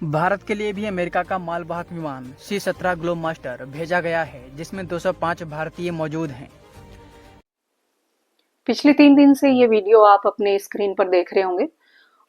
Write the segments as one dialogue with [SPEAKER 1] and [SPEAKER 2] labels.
[SPEAKER 1] भारत के लिए भी अमेरिका का मालवाहक विमान C-17 ग्लोब मास्टर भेजा गया है, जिसमें 205 भारतीय मौजूद हैं।
[SPEAKER 2] पिछले 3 दिन से ये वीडियो आप अपने स्क्रीन पर देख रहे होंगे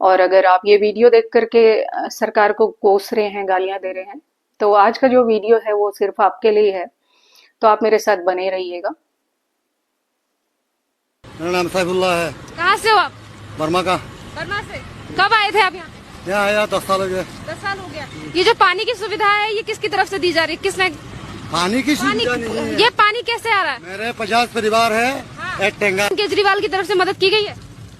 [SPEAKER 2] और अगर आप ये वीडियो देख करके सरकार को कोस रहे हैं, गालियां दे रहे हैं, तो आज का जो वीडियो है वो सिर्फ आपके लिए है, तो आप मेरे साथ बने रहिएगा।
[SPEAKER 3] मेरा नाम सैफुल्लाह है।
[SPEAKER 4] कहाँ से हो आप?
[SPEAKER 3] बर्मा का।
[SPEAKER 4] बर्मा से। कब आए थे आप यहाँ?
[SPEAKER 3] यहाँ आया 10 साल हो गए।
[SPEAKER 4] 10 साल हो गया। ये जो पानी की सुविधा है ये किसकी तरफ से दी जा रही है? किसने?
[SPEAKER 3] पानी की सुविधा नहीं है।
[SPEAKER 4] ये पानी कैसे आ रहा है?
[SPEAKER 3] मेरे 50 परिवार है।
[SPEAKER 4] हाँ।
[SPEAKER 3] एक टेंगा
[SPEAKER 4] केजरीवाल की तरफ से मदद की गई है?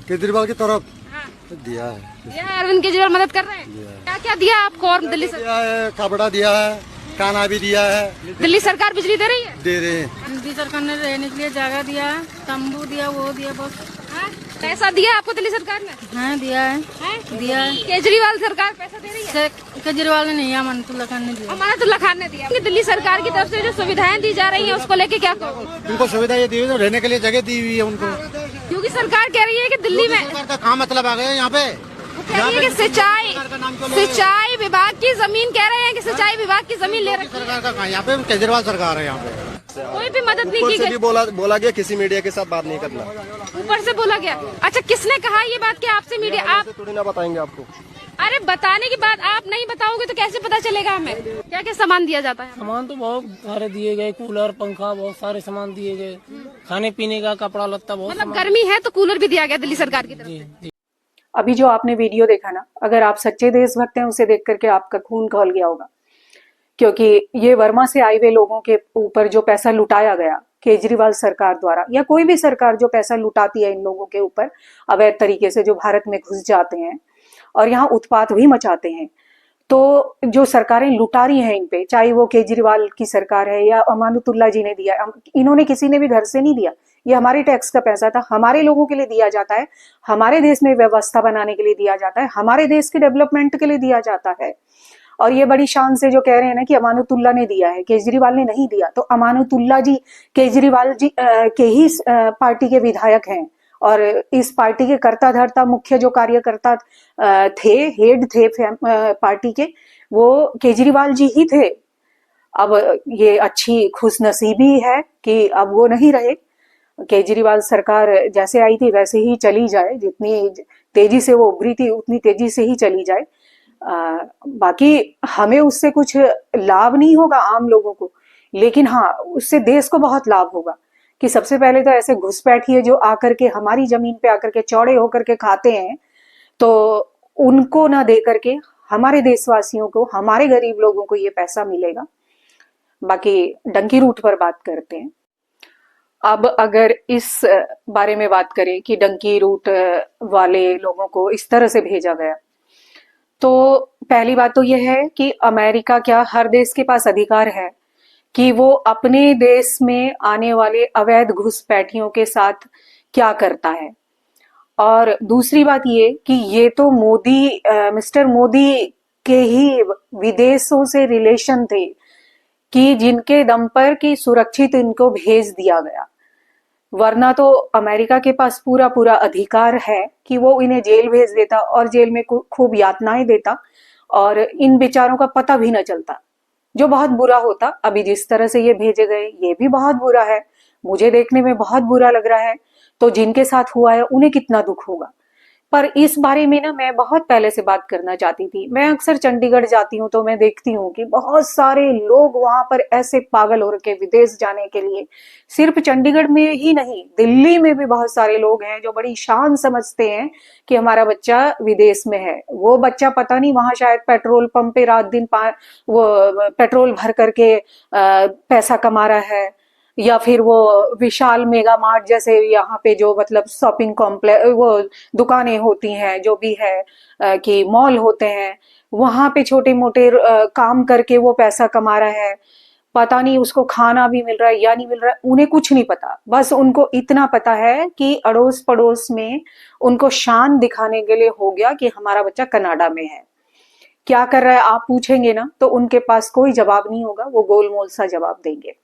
[SPEAKER 3] केजरीवाल की तरफ
[SPEAKER 4] हाँ।
[SPEAKER 3] दिया है।
[SPEAKER 4] दिया है, अरविंद केजरीवाल मदद कर रहे हैं। क्या क्या दिया आपको? और दिल्ली
[SPEAKER 3] दिया है, कपड़ा दिया है, खाना भी दिया है।
[SPEAKER 4] दिल्ली सरकार बिजली दे रही है?
[SPEAKER 3] दे रहे हैं।
[SPEAKER 5] दिल्ली सरकार ने रहने के लिए जगह दिया, तंबू दिया, वो दिया, बस।
[SPEAKER 4] हाँ? पैसा दिया आपको दिल्ली सरकार ने?
[SPEAKER 5] हाँ दिया है, दिया है।
[SPEAKER 4] केजरीवाल सरकार पैसा दे रही है?
[SPEAKER 5] केजरीवाल ने नहीं, अमानतुल्लाह खान ने दिया।
[SPEAKER 4] अमानतुल्लाह खान ने दिया। दिल्ली सरकार की तरफ से जो सुविधाएं दी जा रही है उसको लेके क्या कहो?
[SPEAKER 3] उनको सुविधा ये दी हुई है, रहने के लिए जगह दी हुई है उनको।
[SPEAKER 4] क्योंकि सरकार कह रही है कि दिल्ली में
[SPEAKER 3] कहाँ मतलब आ गए यहाँ पे?
[SPEAKER 4] कह रही है कि सिंचाई विभाग की जमीन, कह रहे हैं कि सिंचाई विभाग की जमीन ले रखी है।
[SPEAKER 3] सरकार का कहाँ? यहाँ पे केजरीवाल सरकार है यहाँ पे।
[SPEAKER 4] कोई भी मदद नहीं की गई।
[SPEAKER 6] बोला गया किसी मीडिया के साथ बात नहीं करना।
[SPEAKER 4] ऊपर से बोला गया। अच्छा, किसने कहा ये बात कि आपसे मीडिया? आप
[SPEAKER 6] थोड़ी ना बताएंगे आपको।
[SPEAKER 4] अरे बताने की बात आप नहीं बताओगे तो कैसे पता चलेगा हमें? क्या क्या सामान दिया जाता है?
[SPEAKER 7] सामान तो बहुत सारे दिए गए, कूलर, पंखा, बहुत सारे सामान दिए गए, खाने पीने का, कपड़ा लत्ता, बहुत
[SPEAKER 4] मतलब गर्मी है तो कूलर भी दिया गया दिल्ली सरकार की तरफ से।
[SPEAKER 2] अभी जो आपने वीडियो देखा ना, अगर आप सच्चे देशभक्त हैं उसे देख करके आपका खून खौल गया होगा, क्योंकि ये वर्मा से आए हुए लोगों के ऊपर जो पैसा लुटाया गया केजरीवाल सरकार द्वारा, या कोई भी सरकार जो पैसा लुटाती है इन लोगों के ऊपर अवैध तरीके से, जो भारत में घुस जाते हैं और यहाँ उत्पात भी मचाते हैं, तो जो सरकारें लुटा रही हैं इन पे, चाहे वो केजरीवाल की सरकार है या अमानतुल्लाह जी ने दिया, इन्होंने किसी ने भी घर से नहीं दिया, ये हमारे टैक्स का पैसा था, हमारे लोगों के लिए दिया जाता है, हमारे देश में व्यवस्था बनाने के लिए दिया जाता है, हमारे देश के डेवलपमेंट के लिए दिया जाता है। और ये बड़ी शान से जो कह रहे हैं ना कि अमानतुल्लाह ने दिया है, केजरीवाल ने नहीं दिया, तो अमानतुल्लाह जी केजरीवाल जी के ही पार्टी के विधायक हैं और इस पार्टी के कर्ता धर्ता, मुख्य जो कार्यकर्ता थे, हेड थे पार्टी के, वो केजरीवाल जी ही थे। अब ये अच्छी खुशनसीबी है कि अब वो नहीं रहे, केजरीवाल सरकार जैसे आई थी वैसे ही चली जाए, जितनी तेजी से वो उभरी थी उतनी तेजी से ही चली जाए। बाकी हमें उससे कुछ लाभ नहीं होगा आम लोगों को, लेकिन हाँ उससे देश को बहुत लाभ होगा कि सबसे पहले तो ऐसे घुसपैठिए जो आकर के हमारी जमीन पे आकर के चौड़े होकर के खाते हैं, तो उनको ना दे करके हमारे देशवासियों को, हमारे गरीब लोगों को ये पैसा मिलेगा। बाकी डंकी रूट पर बात करते हैं। अब अगर इस बारे में बात करें कि डंकी रूट वाले लोगों को इस तरह से भेजा गया, तो पहली बात तो यह है कि अमेरिका, क्या हर देश के पास अधिकार है कि वो अपने देश में आने वाले अवैध घुसपैठियों के साथ क्या करता है। और दूसरी बात ये कि ये तो मोदी, मिस्टर मोदी के ही विदेशों से रिलेशन थे कि जिनके दम पर कि सुरक्षित इनको भेज दिया गया, वरना तो अमेरिका के पास पूरा पूरा अधिकार है कि वो इन्हें जेल भेज देता और जेल में खूब यातनाएं देता और इन बेचारों का पता भी न चलता, जो बहुत बुरा होता। अभी जिस तरह से ये भेजे गए ये भी बहुत बुरा है, मुझे देखने में बहुत बुरा लग रहा है, तो जिनके साथ हुआ है उन्हें कितना दुख होगा। पर इस बारे में ना मैं बहुत पहले से बात करना चाहती थी। मैं अक्सर चंडीगढ़ जाती हूँ तो मैं देखती हूँ कि बहुत सारे लोग वहां पर ऐसे पागल हो रखे विदेश जाने के लिए। सिर्फ चंडीगढ़ में ही नहीं, दिल्ली में भी बहुत सारे लोग हैं जो बड़ी शान समझते हैं कि हमारा बच्चा विदेश में है। वो बच्चा पता नहीं वहां शायद पेट्रोल पंप पे रात दिन वो पेट्रोल भर करके पैसा कमा रहा है, या फिर वो विशाल मेगा मार्ट जैसे यहाँ पे जो मतलब शॉपिंग कॉम्प्लेक्स, वो दुकानें होती हैं जो भी है कि मॉल होते हैं, वहां पे छोटे मोटे काम करके वो पैसा कमा रहा है। पता नहीं उसको खाना भी मिल रहा है या नहीं मिल रहा है, उन्हें कुछ नहीं पता। बस उनको इतना पता है कि अड़ोस पड़ोस में उनको शान दिखाने के लिए हो गया कि हमारा बच्चा कनाडा में है। क्या कर रहा है आप पूछेंगे ना तो उनके पास कोई जवाब नहीं होगा, वो गोलमोल सा जवाब देंगे।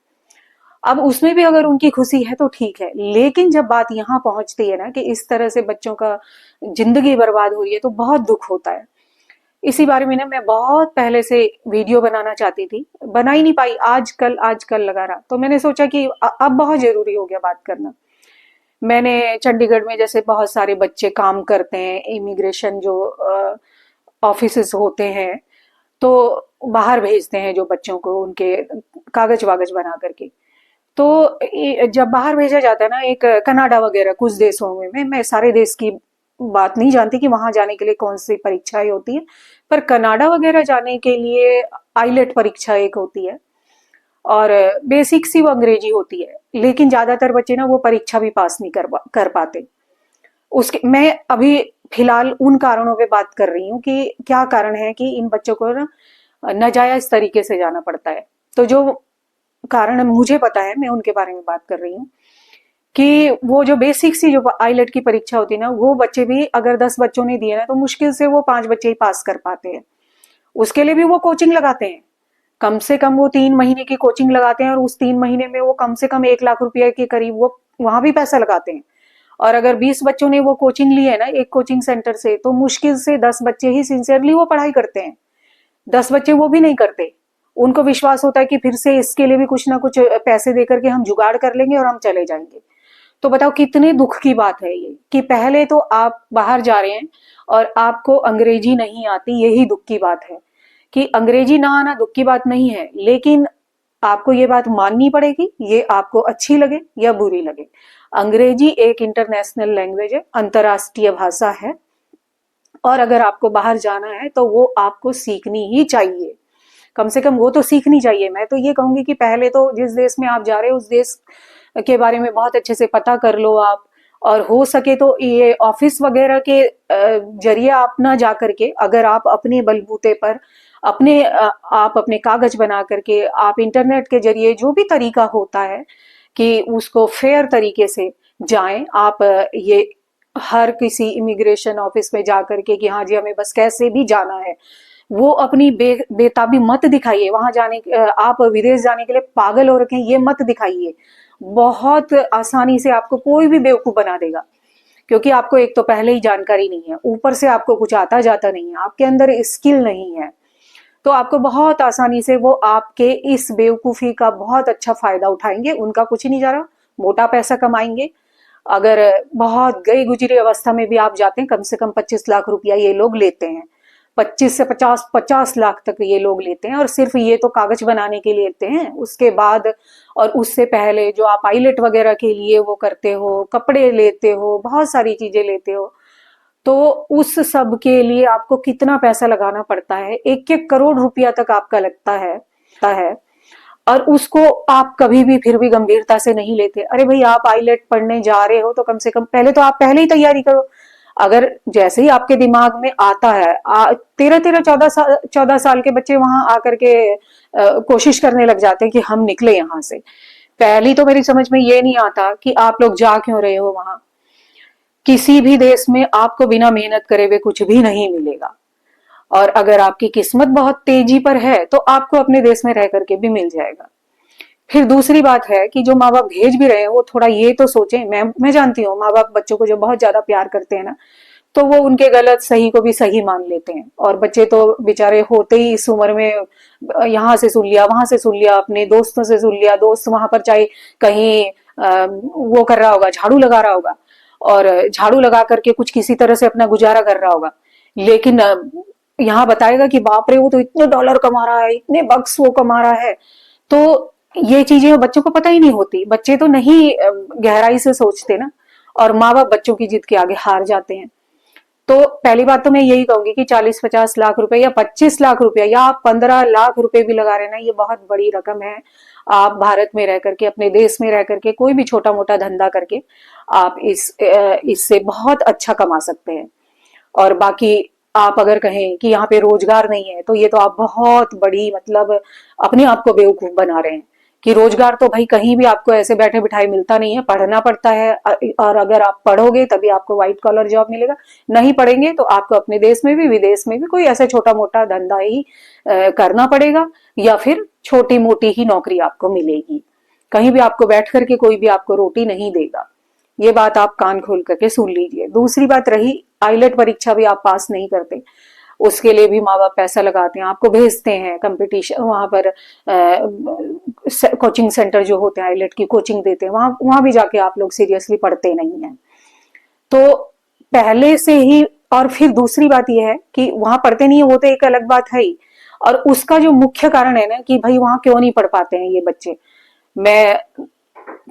[SPEAKER 2] अब उसमें भी अगर उनकी खुशी है तो ठीक है, लेकिन जब बात यहाँ पहुंचती है ना कि इस तरह से बच्चों का जिंदगी बर्बाद हो रही है तो बहुत दुख होता है। इसी बारे में ना मैं बहुत पहले से वीडियो बनाना चाहती थी, बना ही नहीं पाई, आजकल लगा रहा। तो मैंने सोचा कि अब बहुत जरूरी हो गया बात करना। मैंने चंडीगढ़ में जैसे बहुत सारे बच्चे काम करते हैं, इमिग्रेशन जो ऑफिसेस होते हैं, तो बाहर भेजते हैं जो बच्चों को उनके कागज वागज बना करके। तो जब बाहर भेजा जाता है ना, एक कनाडा वगैरह कुछ देशों में, मैं सारे देश की बात नहीं जानती कि वहां जाने के लिए कौन सी परीक्षाएं होती है, पर कनाडा वगैरह जाने के लिए आईलेट परीक्षा एक होती है और बेसिक सी वो अंग्रेजी होती है, लेकिन ज्यादातर बच्चे ना वो परीक्षा भी पास नहीं कर पाते। उसके मैं अभी फिलहाल उन कारणों पे बात कर रही हूँ कि क्या कारण है कि इन बच्चों को ना नाजायज तरीके से जाना पड़ता है। तो जो कारण मुझे पता है, मैं उनके बारे में बात कर रही हूँ कि वो जो बेसिक सी जो आईलेट की परीक्षा होती है ना, वो बच्चे भी अगर 10 बच्चों ने दिए ना तो मुश्किल से वो 5 बच्चे ही पास कर पाते हैं। उसके लिए भी वो कोचिंग लगाते हैं, कम से कम वो 3 महीने की कोचिंग लगाते हैं और उस 3 महीने में वो कम से कम 1 लाख रुपए के करीब वो वहां भी पैसा लगाते हैं। और अगर 20 बच्चों ने वो कोचिंग ली है ना एक कोचिंग सेंटर से, तो मुश्किल से 10 बच्चे ही सिंसियरली वो पढ़ाई करते हैं। 10 बच्चे वो भी नहीं करते, उनको विश्वास होता है कि फिर से इसके लिए भी कुछ ना कुछ पैसे देकर के हम जुगाड़ कर लेंगे और हम चले जाएंगे। तो बताओ कितने दुख की बात है ये कि पहले तो आप बाहर जा रहे हैं और आपको अंग्रेजी नहीं आती, यही दुख की बात है। कि अंग्रेजी ना आना दुख की बात नहीं है, लेकिन आपको ये बात माननी पड़ेगी, ये आपको अच्छी लगे या बुरी लगे। अंग्रेजी एक इंटरनेशनल लैंग्वेज है, अंतरराष्ट्रीय भाषा है, और अगर आपको बाहर जाना है तो वो आपको सीखनी ही चाहिए, कम से कम वो तो सीखनी चाहिए। मैं तो ये कहूंगी कि पहले तो जिस देश में आप जा रहे हो उस देश के बारे में बहुत अच्छे से पता कर लो आप, और हो सके तो ये ऑफिस वगैरह के जरिए आप ना जा करके, अगर आप अपने बलबूते पर आप अपने कागज बना करके आप इंटरनेट के जरिए जो भी तरीका होता है कि उसको फेयर तरीके से जाएं आप। ये हर किसी इमिग्रेशन ऑफिस में जा करके कि हाँ जी हमें बस कैसे भी जाना है, वो अपनी बेताबी मत दिखाइए। वहां जाने आप विदेश जाने के लिए पागल हो रखे हैं ये मत दिखाइए। बहुत आसानी से आपको कोई भी बेवकूफ बना देगा, क्योंकि आपको एक तो पहले ही जानकारी नहीं है, ऊपर से आपको कुछ आता जाता नहीं है, आपके अंदर स्किल नहीं है, तो आपको बहुत आसानी से वो आपके इस बेवकूफी का बहुत अच्छा फायदा उठाएंगे। उनका कुछ ही नहीं जा रहा, मोटा पैसा कमाएंगे। अगर बहुत गई गुजरी अवस्था में भी आप जाते हैं, कम से कम 25 लाख रुपया ये लोग लेते हैं, 25 से 50 लाख तक ये लोग लेते हैं, और सिर्फ ये तो कागज बनाने के लिए लेते हैं। उसके बाद और उससे पहले जो आप पायलट वगैरह के लिए वो करते हो, कपड़े लेते हो, बहुत सारी चीजें लेते हो, तो उस सब के लिए आपको कितना पैसा लगाना पड़ता है, 1-1 करोड़ रुपया तक आपका लगता है, और उसको आप कभी भी फिर भी गंभीरता से नहीं लेते। अरे भाई आप आईलेट पढ़ने जा रहे हो तो कम से कम पहले ही तैयारी करो। अगर जैसे ही आपके दिमाग में आता है, 13-14 साल के बच्चे वहां आकर के कोशिश करने लग जाते हैं कि हम निकले यहाँ से। पहली तो मेरी समझ में ये नहीं आता कि आप लोग जा क्यों रहे हो वहां। किसी भी देश में आपको बिना मेहनत करे हुए कुछ भी नहीं मिलेगा, और अगर आपकी किस्मत बहुत तेजी पर है तो आपको अपने देश में रह करके भी मिल जाएगा। फिर दूसरी बात है कि जो माँ बाप भेज भी रहे हैं वो थोड़ा ये तो सोचें। मैं जानती हूँ माँ बाप बच्चों को जो बहुत ज्यादा प्यार करते हैं ना, तो वो उनके गलत सही को भी सही मान लेते हैं, और बच्चे तो बेचारे होते ही इस उम्र में यहाँ से सुन लिया, वहां से सुन लिया, अपने दोस्तों से सुन लिया, दोस्त वहां पर चाहे कहीं वो कर रहा होगा, झाड़ू लगा रहा होगा, और झाड़ू लगा करके कुछ किसी तरह से अपना गुजारा कर रहा होगा, लेकिन यहाँ बताएगा कि बाप रे वो तो इतने डॉलर कमा रहा है, इतने बक्स वो कमा रहा है। तो ये चीजें बच्चों को पता ही नहीं होती, बच्चे तो नहीं गहराई से सोचते ना, और माँ बाप बच्चों की जिद के आगे हार जाते हैं। तो पहली बात तो मैं यही कहूंगी कि 40-50 लाख रुपए या 25 लाख रुपया या आप 15 लाख रुपए भी लगा रहे ना, ये बहुत बड़ी रकम है। आप भारत में रह करके, अपने देश में रह करके कोई भी छोटा मोटा धंधा करके आप इससे बहुत अच्छा कमा सकते हैं। और बाकी आप अगर कहें कि यहाँ पे रोजगार नहीं है, तो ये तो आप बहुत बड़ी मतलब अपने आप को बेवकूफ बना रहे हैं कि रोजगार तो भाई कहीं भी आपको ऐसे बैठे बिठाए मिलता नहीं है, पढ़ना पड़ता है, और अगर आप पढ़ोगे तभी आपको व्हाइट कॉलर जॉब मिलेगा, नहीं पढ़ेंगे तो आपको अपने देश में भी विदेश में भी कोई ऐसा छोटा मोटा धंधा ही करना पड़ेगा, या फिर छोटी मोटी ही नौकरी आपको मिलेगी। कहीं भी आपको बैठ करके कोई भी आपको रोटी नहीं देगा। ये बात आप कान खोल करके सुन लीजिए। दूसरी बात रही आईलेट परीक्षा भी आप पास नहीं करते, उसके लिए भी माँ बाप पैसा लगाते हैं, आपको भेजते हैं कंपटीशन वहां पर, कोचिंग सेंटर जो होते हैं आईलेट की कोचिंग देते हैं, वहां भी जाके आप लोग सीरियसली पढ़ते नहीं है। तो पहले से ही, और फिर दूसरी बात यह है कि वहां पढ़ते नहीं है वो तो एक अलग बात है ही, और उसका जो मुख्य कारण है ना कि भाई वहां क्यों नहीं पढ़ पाते हैं ये बच्चे। मैं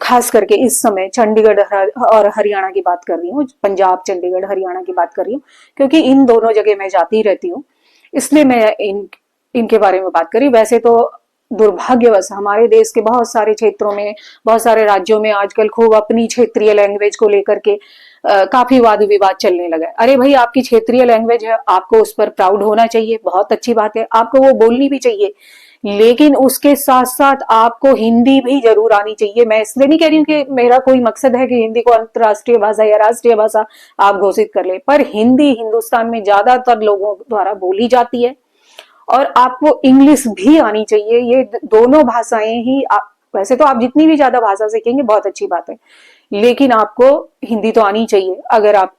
[SPEAKER 2] खास करके इस समय चंडीगढ़ और हरियाणा की बात कर रही हूँ, पंजाब चंडीगढ़ हरियाणा की बात कर रही हूँ, क्योंकि इन दोनों जगह मैं जाती रहती हूँ, इसलिए मैं इनके बारे में बात करी। वैसे तो दुर्भाग्यवश हमारे देश के बहुत सारे क्षेत्रों में, बहुत सारे राज्यों में आजकल खूब अपनी क्षेत्रीय लैंग्वेज को लेकर के काफी वाद विवाद चलने लगा है। अरे भाई, आपकी क्षेत्रीय लैंग्वेज है, आपको उस पर प्राउड होना चाहिए, बहुत अच्छी बात है, आपको वो बोलनी भी चाहिए, लेकिन उसके साथ साथ आपको हिंदी भी जरूर आनी चाहिए। मैं इसलिए नहीं कह रही हूँ कि मेरा कोई मकसद है कि हिंदी को अंतर्राष्ट्रीय भाषा या राष्ट्रीय भाषा आप घोषित कर ले, पर हिंदी हिंदुस्तान में ज्यादातर लोगों द्वारा बोली जाती है, और आपको इंग्लिश भी आनी चाहिए। ये दोनों भाषाएं ही वैसे तो आप जितनी भी ज्यादा भाषा सीखेंगे बहुत अच्छी बात है, लेकिन आपको हिंदी तो आनी चाहिए अगर आप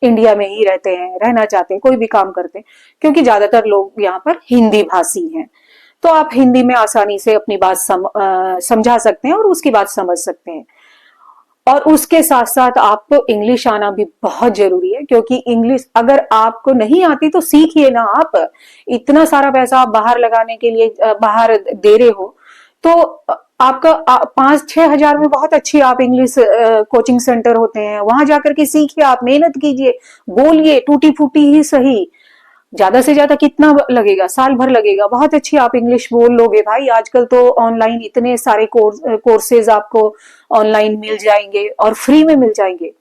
[SPEAKER 2] इंडिया में ही रहते हैं, रहना चाहते हैं, कोई भी काम करते हैं, क्योंकि ज्यादातर लोग यहाँ पर हिंदी भाषी हैं। तो आप हिंदी में आसानी से अपनी बात समझा सकते हैं और उसकी बात समझ सकते हैं। और उसके साथ साथ आपको इंग्लिश आना भी बहुत जरूरी है, क्योंकि इंग्लिश अगर आपको नहीं आती तो सीखिए ना। आप इतना सारा पैसा आप बाहर लगाने के लिए बाहर दे रहे हो, तो आपका 5-6 हजार में बहुत अच्छी आप इंग्लिश कोचिंग सेंटर होते हैं, वहां जाकर के सीखिए, आप मेहनत कीजिए, बोलिए, टूटी फूटी ही सही, ज्यादा से ज्यादा कितना लगेगा, साल भर लगेगा, बहुत अच्छी आप इंग्लिश बोल लोगे भाई। आजकल तो ऑनलाइन इतने सारे कोर्सेज आपको ऑनलाइन मिल जाएंगे और फ्री में मिल जाएंगे।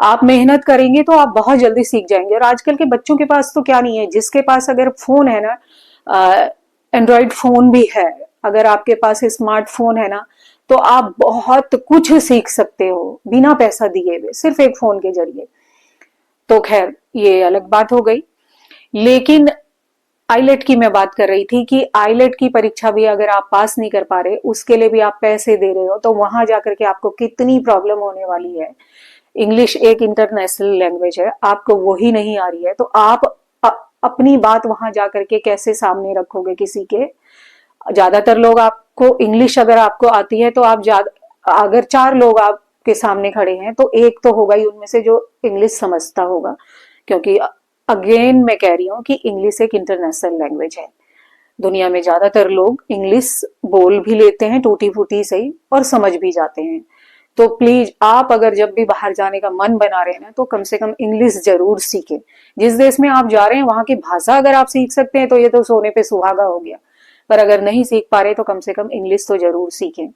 [SPEAKER 2] आप मेहनत करेंगे तो आप बहुत जल्दी सीख जाएंगे। और आजकल के बच्चों के पास तो क्या नहीं है, जिसके पास अगर फोन है ना, एंड्रॉइड फोन भी है, अगर आपके पास स्मार्टफोन है ना, तो आप बहुत कुछ सीख सकते हो बिना पैसा दिए हुए, सिर्फ एक फोन के जरिए। तो खैर ये अलग बात हो गई। लेकिन आईलेट की मैं बात कर रही थी कि आईलेट की परीक्षा भी अगर आप पास नहीं कर पा रहे, उसके लिए भी आप पैसे दे रहे हो, तो वहां जाकर के आपको कितनी प्रॉब्लम होने वाली है। इंग्लिश एक इंटरनेशनल लैंग्वेज है, आपको वही नहीं आ रही है, तो आप अपनी बात वहां जाकर के कैसे सामने रखोगे किसी के। ज्यादातर लोग आपको इंग्लिश अगर आपको आती है तो आप अगर 4 लोग आपके सामने खड़े हैं तो एक तो होगा ही उनमें से जो इंग्लिश समझता होगा, क्योंकि अगेन मैं कह रही हूँ कि इंग्लिश एक इंटरनेशनल लैंग्वेज है। दुनिया में ज्यादातर लोग इंग्लिश बोल भी लेते हैं टूटी फूटी सही, और समझ भी जाते हैं। तो प्लीज आप अगर जब भी बाहर जाने का मन बना रहे हैं ना, तो कम से कम इंग्लिश जरूर सीखें। जिस देश में आप जा रहे हैं वहां की भाषा अगर आप सीख सकते हैं तो ये तो सोने पे सुहागा हो गया, पर अगर नहीं सीख पा रहे तो कम से कम इंग्लिश तो जरूर सीखें।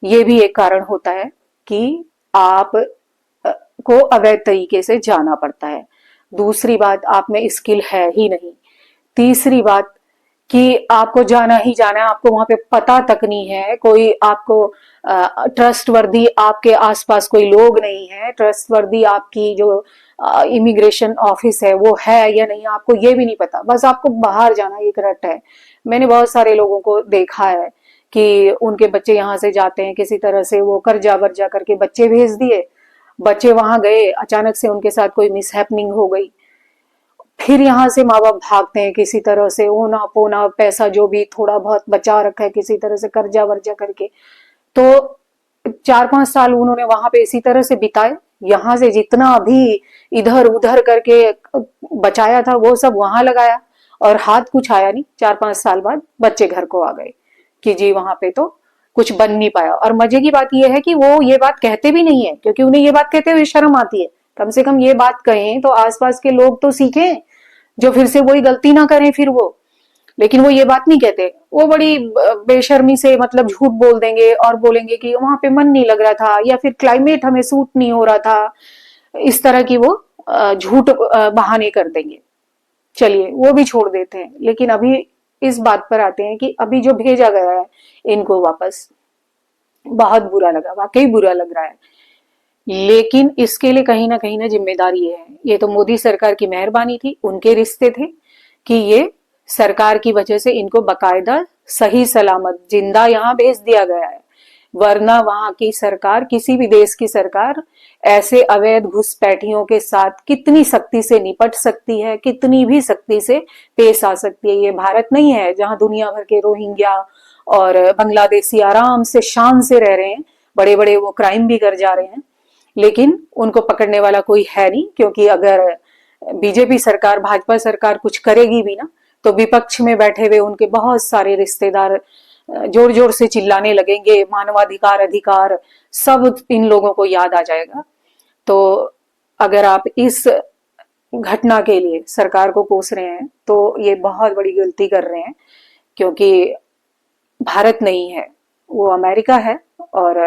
[SPEAKER 2] ये भी एक कारण होता है कि आप को अवैध तरीके से जाना पड़ता है। दूसरी बात, आप में स्किल है ही नहीं। तीसरी बात कि आपको जाना ही जाना है, आपको वहां पे पता तक नहीं है, कोई आपको ट्रस्टवर्दी आपके आसपास कोई लोग नहीं है, ट्रस्टवर्दी आपकी जो इमिग्रेशन ऑफिस है वो है या नहीं, आपको ये भी नहीं पता, बस आपको बाहर जाना एक रट है। मैंने बहुत सारे लोगों को देखा है कि उनके बच्चे यहाँ से जाते हैं, किसी तरह से वो कर्जा वर्जा करके बच्चे भेज दिए, बच्चे वहां गए, अचानक से उनके साथ कोई मिसहैपनिंग हो गई, फिर यहाँ से माँ बाप भागते हैं किसी तरह से, ओना पोना पैसा जो भी थोड़ा बहुत बचा रखा है किसी तरह से कर्जा वर्जा करके। तो 4-5 साल उन्होंने वहां पे इसी तरह से बिताए, यहाँ से जितना भी इधर उधर करके बचाया था वो सब वहां लगाया, और हाथ कुछ आया नहीं। 4-5 साल बाद बच्चे घर को आ गए कि जी वहां पे तो कुछ बन नहीं पाया। और मजे की बात यह है कि वो ये बात कहते भी नहीं है, क्योंकि उन्हें ये बात कहते हुए शर्म आती है। कम से कम ये बात कहें तो आसपास के लोग तो सीखें, जो फिर से वही गलती ना करें फिर वो। लेकिन वो ये बात नहीं कहते, वो बड़ी बेशर्मी से मतलब झूठ बोल देंगे और बोलेंगे कि वहां पे मन नहीं लग रहा था, या फिर क्लाइमेट हमें सूट नहीं हो रहा था, इस तरह की वो झूठ बहाने कर देंगे। चलिए वो भी छोड़ देते हैं, लेकिन अभी इस बात पर आते हैं कि अभी जो भेजा गया है इनको वापस, बहुत बुरा लगा, वाकई बुरा लग रहा है। लेकिन इसके लिए कहीं ना जिम्मेदारी है। ये तो मोदी सरकार की मेहरबानी थी, उनके रिश्ते थे कि ये सरकार की वजह से इनको बकायदा सही सलामत जिंदा यहाँ भेज दिया गया है। वरना वहां की सरकार, किसी भी देश की सरकार ऐसे अवैध घुसपैठियों के साथ कितनी सख्ती से निपट सकती है, कितनी भी सख्ती से पेश आ सकती है। ये भारत नहीं है जहां दुनिया भर के रोहिंग्या और बांग्लादेशी आराम से शान से रह रहे हैं, बड़े बड़े वो क्राइम भी कर जा रहे हैं, लेकिन उनको पकड़ने वाला कोई है नहीं। क्योंकि अगर बीजेपी सरकार, भाजपा सरकार कुछ करेगी भी ना, तो विपक्ष में बैठे हुए उनके बहुत सारे रिश्तेदार जोर जोर से चिल्लाने लगेंगे, मानवाधिकार, अधिकार, सब इन लोगों को याद आ जाएगा। तो अगर आप इस घटना के लिए सरकार को कोस रहे हैं तो ये बहुत बड़ी गलती कर रहे हैं, क्योंकि भारत नहीं है, वो अमेरिका है। और